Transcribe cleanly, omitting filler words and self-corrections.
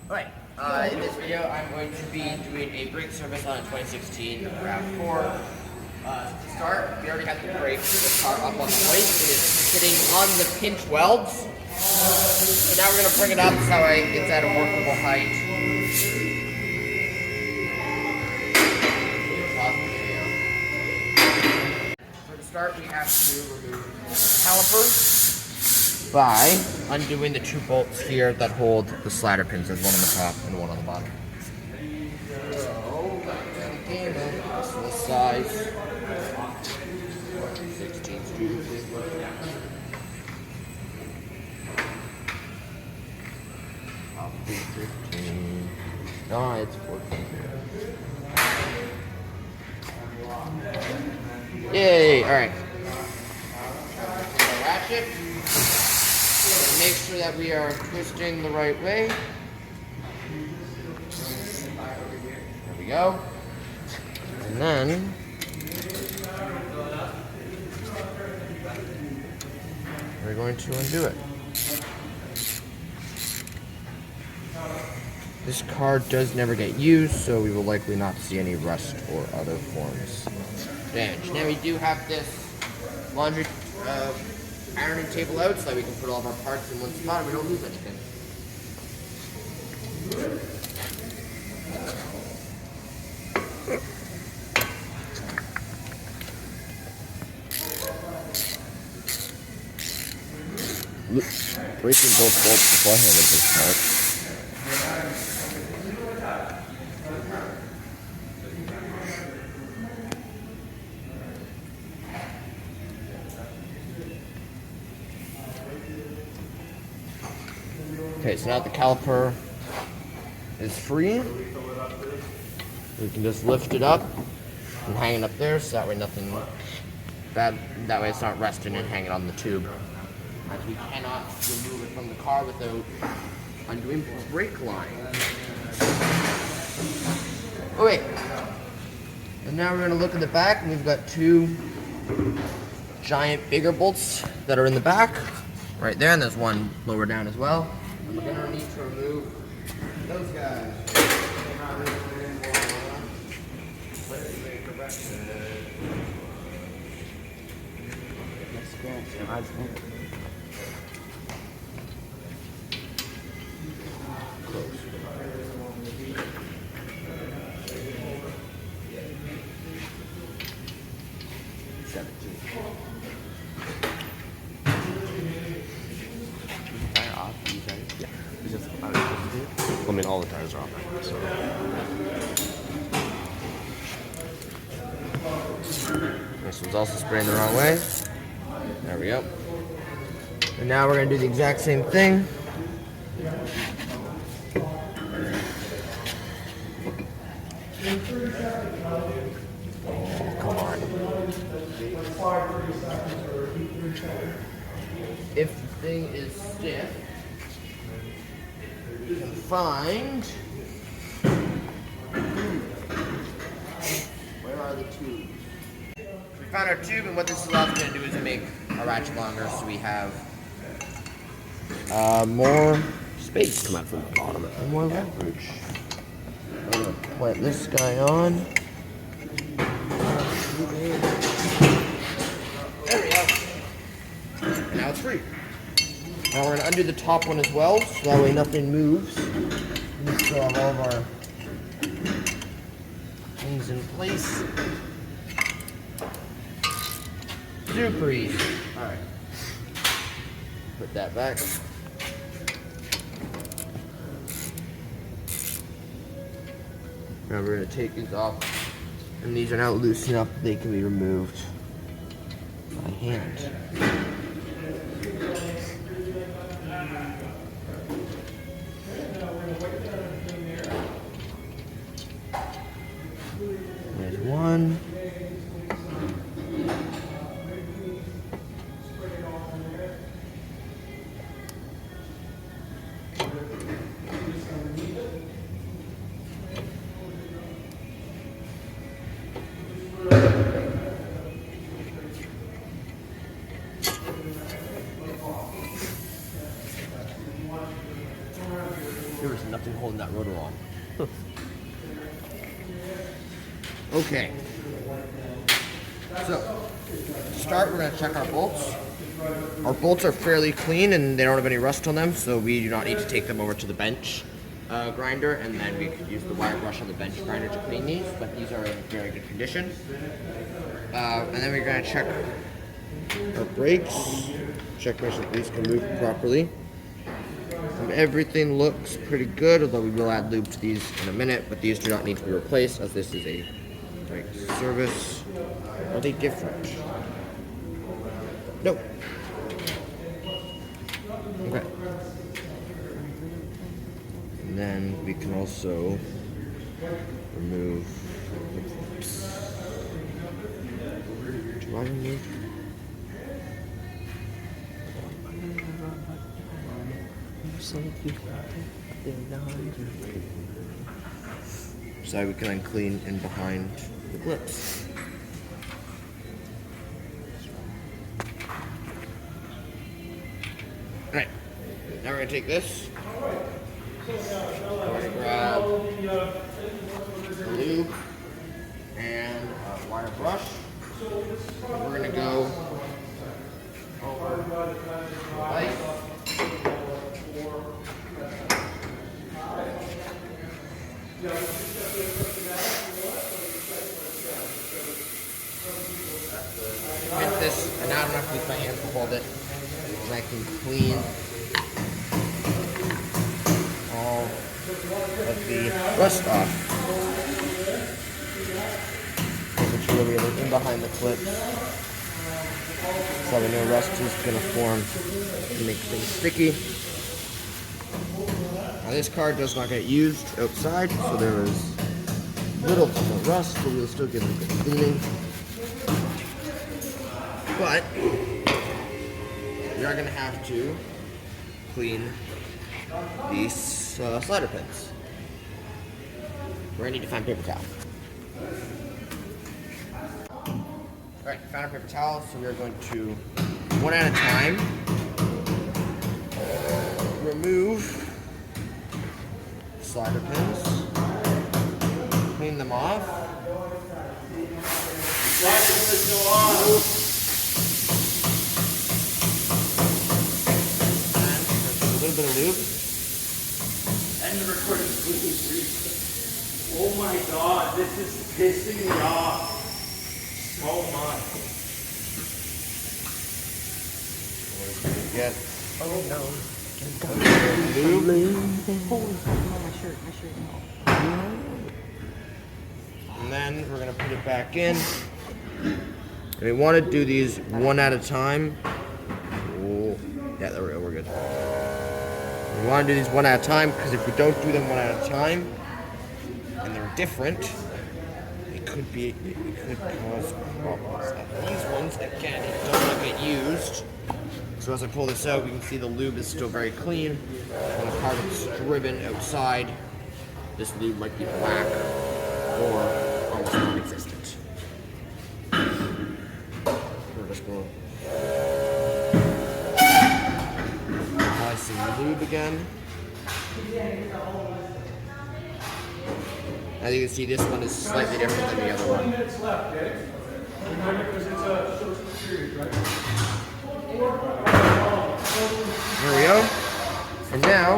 Alright, in this video I'm going to be doing a brake service on a 2016 RAV4. To start, we already have the brake the car up on the hoist. It is sitting on the pinch welds. So now we're going to bring it up so it's at a workable height. For the start, we have to remove the caliper by undoing the two bolts here that hold the slider pins. There's one on the top and one on the bottom. So, this size, 16 screws. Probably 15. No, it's 14. Yay! Alright. Ratchet. Make sure that we are twisting the right way. There we go. And then we're going to undo it. This car does never get used, so we will likely not see any rust or other forms of damage. Now we do have this laundry ironing table out so that we can put all of our parts in one spot and we don't lose anything. Breaking both bolts beforehand is this part. Okay, so now the caliper is free. We can just lift it up and hang it up there so that way nothing bad, that way it's not resting and hanging on the tube. As we cannot remove it from the car without undoing brake line. Oh wait. And now we're going to look at the back and we've got two giant bigger bolts that are in the back. Right there, and there's one lower down as well. We're going to need to remove those guys. I mean, all the tires are off right now, so. This one's also spraying the wrong way. There we go. And now we're going to do the exact same thing. Oh, come on. If the thing is stiff, we can find, where are the tubes? We found our tube, and what this is also going to do is make our ratchet longer so we have more space. Come out from the bottom. And more leverage. I'm going to plant this guy on. There we go. And now it's free. Now we're going to undo the top one as well, so that way nothing moves. We still have all of our things in place. Super easy. Alright. Put that back. Now we're going to take these off. And these are now loose enough that they can be removed by hand. There's one. holding that rotor on. Okay. So, to start, we're going to check our bolts. Our bolts are fairly clean and they don't have any rust on them, so we do not need to take them over to the bench grinder, and then we could use the wire brush on the bench grinder to clean these, but these are in very good condition. And then we're going to check our brakes, check make sure these can move properly. And everything looks pretty good, although we will add lube to these in a minute, but these do not need to be replaced as this is a brake service. Are they different? Nope. Okay. And then we can also remove the clips. Do I remove? So we can then clean in behind the clips. Alright, now we're going to take this. We're going to grab the lube and a wire brush. We're going to go over the light. Get this, and now I don't have to use my hands to hold it. And I can clean all of the rust off. Making sure that we have it in behind the clips, so we know rust is going to form and make things sticky. Now this car does not get used outside, so there is little to no rust, but we'll still give it a good cleaning. But we are going to have to clean these slider pins. We're going to need to find paper towel. Alright, found our paper towel, so we are going to, one at a time, remove slider pins, clean them off. And a little bit of lube. And the recording is oh my god, this is pissing me off so much. Get Oh no. lube. My shirt. And then we're going to put it back in. And we want to do these one at a time. Oh, yeah, there we go, we're good. We want to do these one at a time because if we don't do them one at a time and they're different, it could cause problems. And these ones, again, it does not get used. So as I pull this out, we can see the lube is still very clean. When the car gets driven outside, this lube might be black or almost non-existent. We're just going to apply some lube again. As you can see, this one is slightly different than the other one. 20 minutes left, okay? Remember, because it's a short period, right? Here we go. And now,